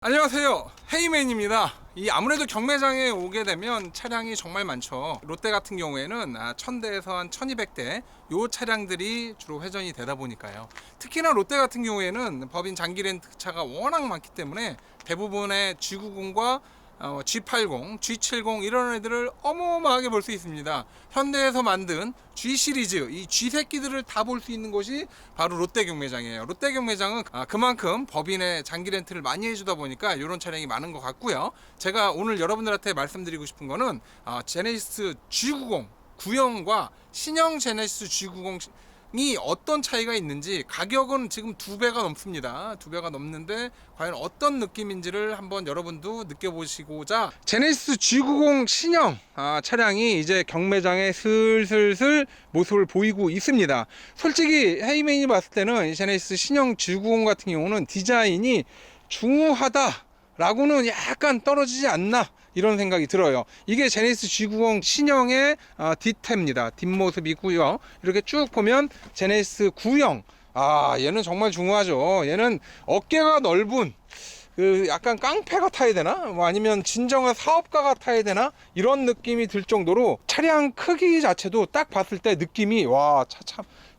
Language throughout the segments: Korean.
안녕하세요, 헤이맨입니다. 아무래도 경매장에 오게 되면 차량이 정말 많죠. 롯데 같은 경우에는 1000대에서 한 1200대 요 차량들이 주로 회전이 되다 보니까요. 특히나 롯데 같은 경우에는 법인 장기 렌트차가 워낙 많기 때문에 대부분의 G90과 G80, G70 이런 애들을 어마어마하게 볼 수 있습니다. 현대에서 만든 G 시리즈, 이 G 새끼들을 다 볼 수 있는 곳이 바로 롯데 경매장이에요. 롯데 경매장은 그만큼 법인의 장기 렌트를 많이 해주다 보니까 이런 차량이 많은 것 같고요. 제가 오늘 여러분들한테 말씀드리고 싶은 거는 제네시스 G90 구형과 신형 제네시스 G90이 어떤 차이가 있는지, 가격은 지금 2배가 넘습니다. 2배가 넘는데 과연 어떤 느낌인지를 한번 여러분도 느껴보시고자 제네시스 G90 신형 차량이 이제 경매장에 슬슬슬 모습을 보이고 있습니다. 솔직히 헤이맨이 봤을 때는 이 제네시스 신형 G90 같은 경우는 디자인이 중후하다 라고는 약간 떨어지지 않나, 이런 생각이 들어요. 이게 제네시스 G90 신형의 뒷태입니다. 뒷모습이고요. 이렇게 쭉 보면 제네시스 9형, 얘는 정말 중후하죠. 얘는 어깨가 넓은 약간 깡패가 타야 되나? 뭐 아니면 진정한 사업가가 타야 되나? 이런 느낌이 들 정도로 차량 크기 자체도 딱 봤을 때 느낌이, 와,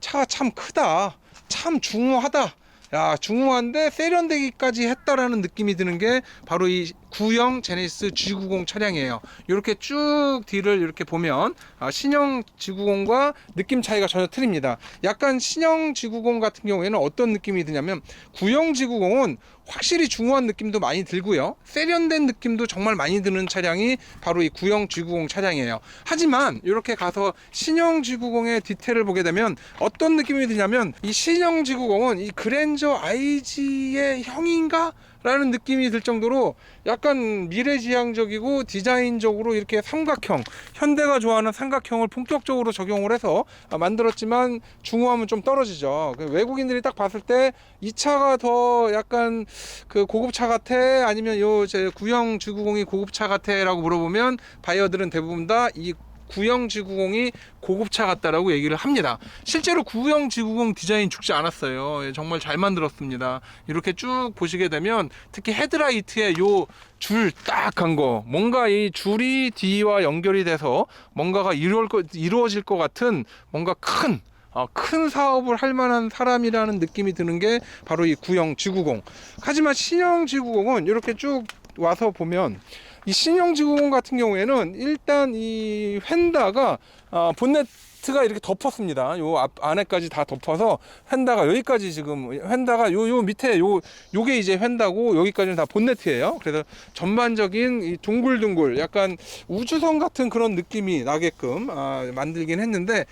차가 참 크다, 참 중후하다, 야, 중후한데 세련되기까지 했다라는 느낌이 드는 게 바로 이 구형 제네시스 G90 차량이에요. 이렇게 쭉 뒤를 이렇게 보면 신형 G90과 느낌 차이가 전혀 틀립니다. 약간 신형 G90 같은 경우에는 어떤 느낌이 드냐면, 구형 G90은 확실히 중후한 느낌도 많이 들고요, 세련된 느낌도 정말 많이 드는 차량이 바로 이 구형 G90 차량이에요. 하지만 이렇게 가서 신형 G90의 디테일을 보게 되면 어떤 느낌이 드냐면, 이 신형 G90은 이 그랜저 IG의 형인가? 라는 느낌이 들 정도로 약간 미래지향적이고 디자인적으로 이렇게 삼각형, 현대가 좋아하는 삼각형을 본격적으로 적용을 해서 만들었지만 중후함은 좀 떨어지죠. 외국인들이 딱 봤을 때 이 차가 더 약간 고급차 같아, 아니면 제 구형 G90이 고급차 같아 라고 물어보면 바이어들은 대부분 다 이 구형 G90이 고급차 같다라고 얘기를 합니다. 실제로 구형 G90 디자인 죽지 않았어요. 정말 잘 만들었습니다. 이렇게 쭉 보시게 되면 특히 헤드라이트에 요 줄 딱 한 거, 뭔가 이 줄이 뒤와 연결이 돼서 뭔가가 이루어질 것 같은, 뭔가 큰 사업을 할 만한 사람이라는 느낌이 드는 게 바로 이 구형 G90. 하지만 신형 G90은 이렇게 쭉 와서 보면, 이 신형 G90 같은 경우에는 일단 이 휀다가 본네트가 이렇게 덮었습니다. 요 안에까지 다 덮어서 휀다가 여기까지, 지금 휀다가 요 밑에 요게 이제 휀다고, 여기까지는 다 본네트예요. 그래서 전반적인 이 둥글둥글 약간 우주선 같은 그런 느낌이 나게끔 만들긴 했는데,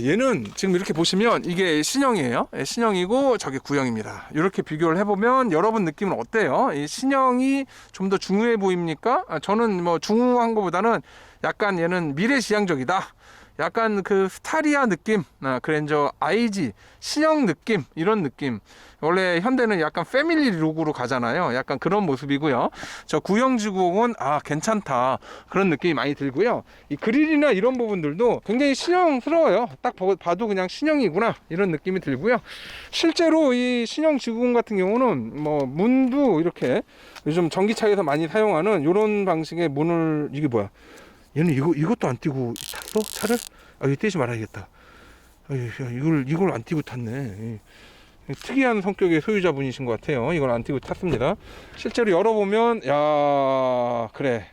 얘는 지금 이렇게 보시면 이게 신형이에요. 신형이고 저게 구형입니다. 이렇게 비교를 해보면 여러분 느낌은 어때요? 이 신형이 좀 더 중후해 보입니까? 저는 뭐 중후한 것보다는 약간 얘는 미래지향적이다, 약간 스타리아 느낌, 그랜저 IG 신형 느낌, 이런 느낌. 원래 현대는 약간 패밀리 룩으로 가잖아요. 약간 그런 모습이고요. 저 구형 G90은 괜찮다, 그런 느낌이 많이 들고요. 이 그릴이나 이런 부분들도 굉장히 신형스러워요. 딱 봐도 그냥 신형이구나, 이런 느낌이 들고요. 실제로 이 신형 G90 같은 경우는 뭐 문도 이렇게 요즘 전기차에서 많이 사용하는 이런 방식의 문을, 이게 뭐야? 얘는 이것도 안 띄고 탔어? 차를? 이거 떼지 말아야겠다. 이걸 안 띄고 탔네. 특이한 성격의 소유자분이신 것 같아요. 이걸 안 띄고 탔습니다. 실제로 열어보면, 야, 그래,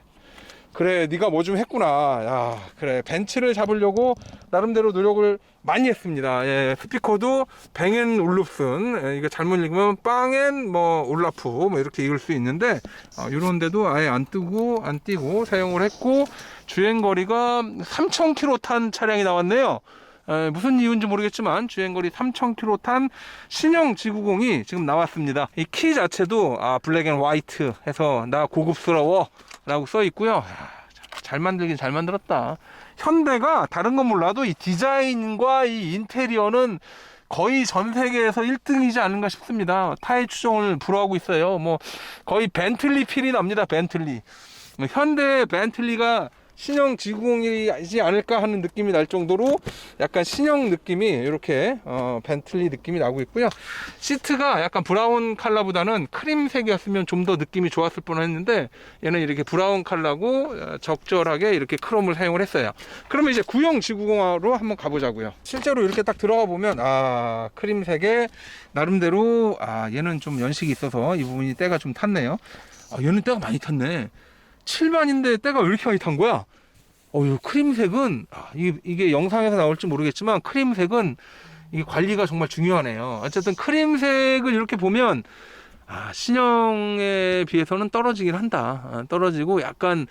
네가 뭐 좀 했구나. 야, 그래, 벤츠를 잡으려고 나름대로 노력을 많이 했습니다. 예, 스피커도 뱅앤올룹슨, 이거 잘못 읽으면 빵앤 올라프 이렇게 읽을 수 있는데, 이런데도 아예 안 띄고 사용을 했고, 주행거리가 3000km 탄 차량이 나왔네요. 무슨 이유인지 모르겠지만 주행거리 3000km 탄 신형 G90이 지금 나왔습니다. 이 키 자체도 블랙 앤 화이트 해서 나 고급스러워 라고 써 있고요. 잘 만들긴 잘 만들었다. 현대가 다른 건 몰라도 이 디자인과 이 인테리어는 거의 전 세계에서 1등이지 않은가 싶습니다. 타의 추종을 불허하고 있어요. 거의 벤틀리 필이 납니다. 벤틀리. 현대의 벤틀리가 신형 G90이지 않을까 하는 느낌이 날 정도로 약간 신형 느낌이 이렇게 벤틀리 느낌이 나고 있고요. 시트가 약간 브라운 컬러보다는 크림색이었으면 좀 더 느낌이 좋았을 뻔했는데 얘는 이렇게 브라운 컬러고 적절하게 이렇게 크롬을 사용을 했어요. 그러면 이제 구형 G90으로 한번 가보자고요. 실제로 이렇게 딱 들어가 보면 크림색에 나름대로 얘는 좀 연식이 있어서 이 부분이 때가 좀 탔네요. 얘는 때가 많이 탔네. 7만인데 때가 왜 이렇게 많이 탄 거야? 이 크림색은 이게 영상에서 나올지 모르겠지만 크림색은 이게 관리가 정말 중요하네요. 어쨌든 크림색을 이렇게 보면 신형에 비해서는 떨어지긴 한다. 떨어지고 약간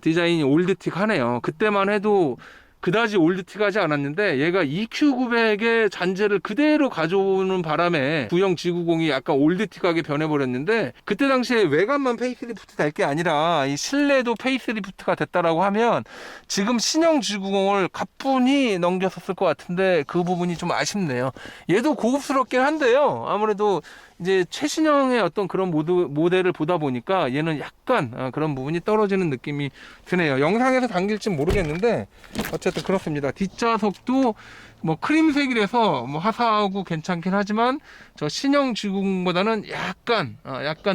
디자인이 올드틱하네요. 그때만 해도 그다지 올드틱하지 않았는데 얘가 EQ900의 잔재를 그대로 가져오는 바람에 구형 G90이 약간 올드틱하게 변해버렸는데, 그때 당시에 외관만 페이스리프트 될 게 아니라 이 실내도 페이스리프트가 됐다라고 하면 지금 신형 G90을 가뿐히 넘겼었을 것 같은데 그 부분이 좀 아쉽네요. 얘도 고급스럽긴 한데요, 아무래도 이제 최신형의 어떤 그런 모델을 보다 보니까 얘는 약간 그런 부분이 떨어지는 느낌이 드네요. 영상에서 담길진 모르겠는데 어쨌든 그렇습니다. 뒷좌석도 뭐 크림색이라서 뭐 화사하고 괜찮긴 하지만 저 신형 G90보다는 약간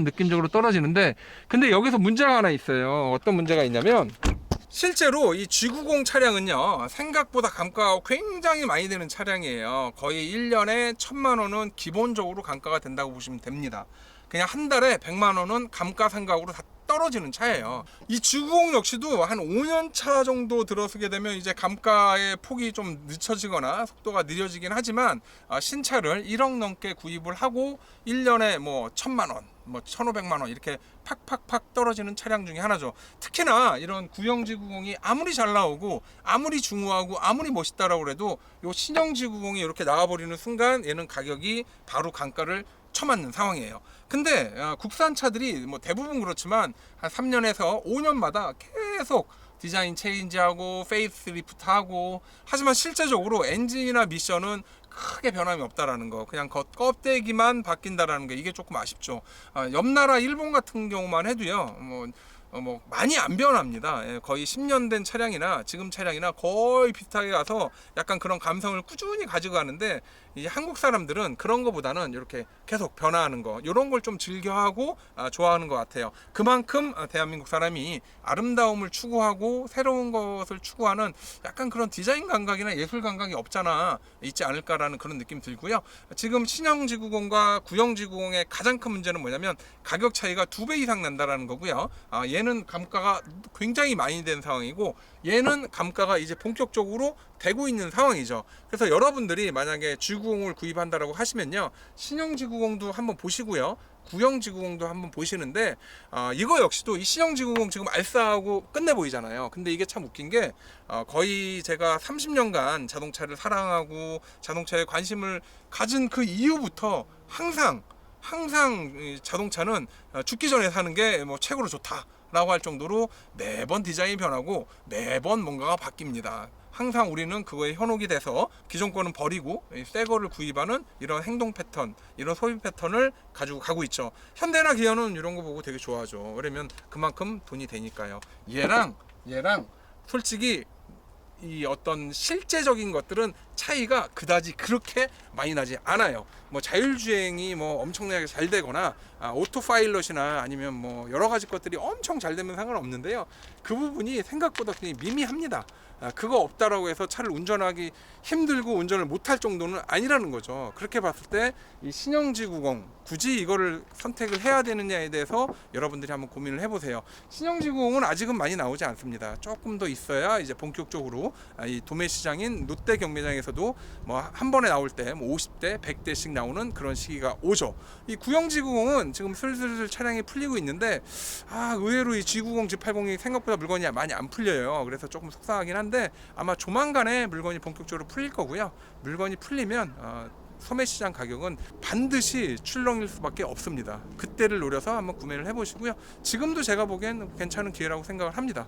느낌적으로 떨어지는데, 근데 여기서 문제가 하나 있어요. 어떤 문제가 있냐면, 실제로 이 G90 차량은요, 생각보다 감가가 굉장히 많이 되는 차량이에요. 거의 1년에 1000만 원은 기본적으로 감가가 된다고 보시면 됩니다. 그냥 한 달에 100만 원은 감가상각으로 다 떨어지는 차예요. 이 G90 역시도 한 5년 차 정도 들어서게 되면 이제 감가의 폭이 좀 늦춰지거나 속도가 느려지긴 하지만 신차를 1억 넘게 구입을 하고 1년에 뭐 1000만 원, 뭐 1500만 원 이렇게 팍팍팍 떨어지는 차량 중에 하나죠. 특히나 이런 구형 G90이 아무리 잘 나오고 아무리 중후하고 아무리 멋있다라고 해도 요 신형 G90이 이렇게 나와버리는 순간 얘는 가격이 바로 감가를 쳐맞는 상황이에요. 근데 국산 차들이 뭐 대부분 그렇지만 한 3년에서 5년마다 계속 디자인 체인지하고 페이스리프트하고, 하지만 실제적으로 엔진이나 미션은 크게 변함이 없다라는 거, 그냥 껍데기만 바뀐다라는 게 이게 조금 아쉽죠. 옆 나라 일본 같은 경우만 해도요, 뭐 많이 안 변합니다. 거의 10년 된 차량이나 지금 차량이나 거의 비슷하게 가서 약간 그런 감성을 꾸준히 가지고 가는데, 이 한국 사람들은 그런 거보다는 이렇게 계속 변화하는 거, 이런 걸 좀 즐겨하고 좋아하는 것 같아요. 그만큼 대한민국 사람이 아름다움을 추구하고 새로운 것을 추구하는 약간 그런 디자인 감각이나 예술 감각이 있지 않을까라는 그런 느낌 들고요. 지금 신형 G90과 구형 G90의 가장 큰 문제는 뭐냐면 가격 차이가 2배 이상 난다라는 거고요. 얘는 감가가 굉장히 많이 된 상황이고 얘는 감가가 이제 본격적으로 되고 있는 상황이죠. 그래서 여러분들이 만약에 G90을 구입한다라고 하시면요, 신형 G90도 한번 보시고요, 구형 G90도 한번 보시는데, 이거 역시도 이 신형 G90 지금 알싸하고 끝내 보이잖아요. 근데 이게 참 웃긴 게 거의 제가 30년간 자동차를 사랑하고 자동차에 관심을 가진 그 이후부터 항상 자동차는 죽기 전에 사는 게 뭐 최고로 좋다라고 할 정도로 매번 디자인이 변하고 매번 뭔가가 바뀝니다. 항상 우리는 그거에 현혹이 돼서 기존 거는 버리고 새 거를 구입하는 이런 행동 패턴, 이런 소비 패턴을 가지고 가고 있죠. 현대나 기아는 이런 거 보고 되게 좋아하죠. 왜냐면 그만큼 돈이 되니까요. 얘랑 솔직히 이 어떤 실제적인 것들은 차이가 그다지 그렇게 많이 나지 않아요. 뭐 자율주행이 뭐 엄청나게 잘 되거나 오토파일럿이나 아니면 뭐 여러 가지 것들이 엄청 잘 되면 상관없는데요, 그 부분이 생각보다 그냥 미미합니다. 그거 없다라고 해서 차를 운전하기 힘들고 운전을 못할 정도는 아니라는 거죠. 그렇게 봤을 때 이 신형 G90 굳이 이거를 선택을 해야 되느냐에 대해서 여러분들이 한번 고민을 해보세요. 신형 G90은 아직은 많이 나오지 않습니다. 조금 더 있어야 이제 본격적으로 이 도매 시장인 롯데 경매장에서도 뭐 한 번에 나올 때 뭐 50대, 100대씩 나오는 그런 시기가 오죠. 이 구형 G90은 지금 슬슬 차량이 풀리고 있는데 의외로 이 G90, G80이 생각보다 물건이 많이 안 풀려요. 그래서 조금 속상하긴 한데 아마 조만간에 물건이 본격적으로 풀릴 거고요. 물건이 풀리면 소매시장 가격은 반드시 출렁일 수밖에 없습니다. 그때를 노려서 한번 구매를 해보시고요. 지금도 제가 보기엔 괜찮은 기회라고 생각을 합니다.